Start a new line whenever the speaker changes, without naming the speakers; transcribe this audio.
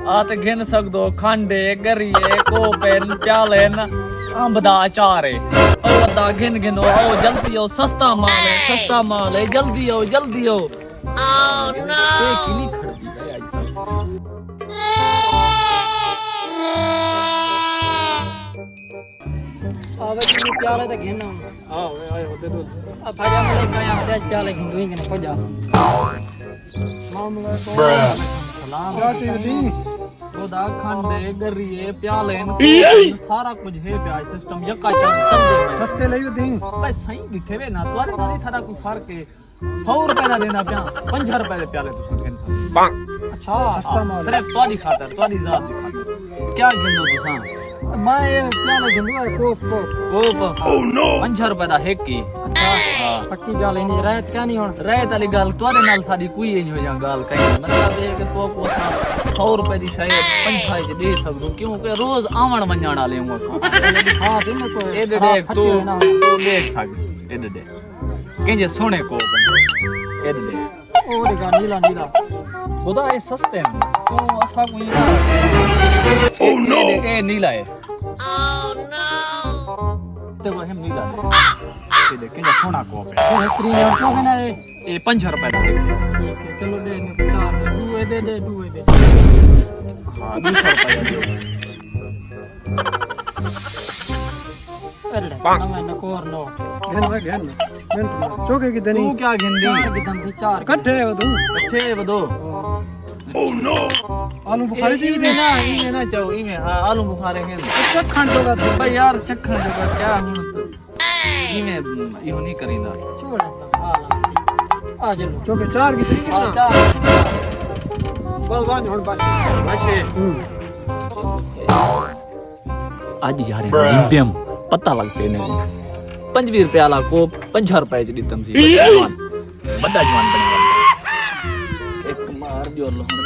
आते घिन सकदो खांडे गरिए कोपेन प्यालेन अंब दा अचार है ओ अदा घिन घिनो आओ जल्दी आओ सस्ता माल है जल्दी आओ ओह नो किनी खड़दी है
आवे किनी प्याले ते घिन
आए होते तो
आ फाजा मले काया होते प्याले घिन दोई घिन फजा
मामला तो सलाम
दी
खुदा खांडे गरिए प्यालेन सारा कुछ है प्याज सिस्टम यका चल
सस्ते लई दी
भाई सही दिखे वे ना तुम्हारे नाल सारा कुछ फर्क है 100 रुपए ना देना पिया 5 रुपए दे प्याले तुस
अच्छा
सस्ता माल
सिर्फ तुम्हारी खातर तुम्हारी जात दी खातर क्या गिनो तुसा
मैं प्याले घिन कोप
ओह नो 5 रुपए दा है की
अच्छा पक्की गल नहीं रहत क्या नहीं हुन
रहत वाली गल तुम्हारे नाल साडी कोई नहीं हो जा गल कहीं मतलब है कि तो को 100 रुपए दी शायद 5 च दे सकदो क्योंकि रोज आवन वणन वाले हूं
हां दिन को
ए दे देख तू देख सक ए दे केंजे सोने को ए दे
और नीला
खुदा ये सस्ते में तो असा कोई ना ओह नो ए नीला है ओह नो ते को हम नीला है ये देख केंजे सोना को पे
त्रीन और तो ना
ए 5 रुपए दा है
ठीक है चलो दे 4 दे
हां 200 रुपए दे
अरे मैं कोर नो
घेन चौके की दनी
तू क्या गिंदी
एकदम से 4
कट्ठे है तू
अच्छे बदो ओह नो
आलू बुखारी दी
इमे ना चाहो इमे हां आलू बुखारे हैं
चखण जोगा तू
भाई यार चखण जगह क्या हुन इमे इहो नहीं करींदा
छोड़ आ चलो
चौके 4 की तरी
आ चार
बस बांध हुन बस
आज यार लिंबियम पता लगते ने 25 रुपए वाला को 5 रुपए च दितम सी बड़ा जवान बने एक मार जो लोहन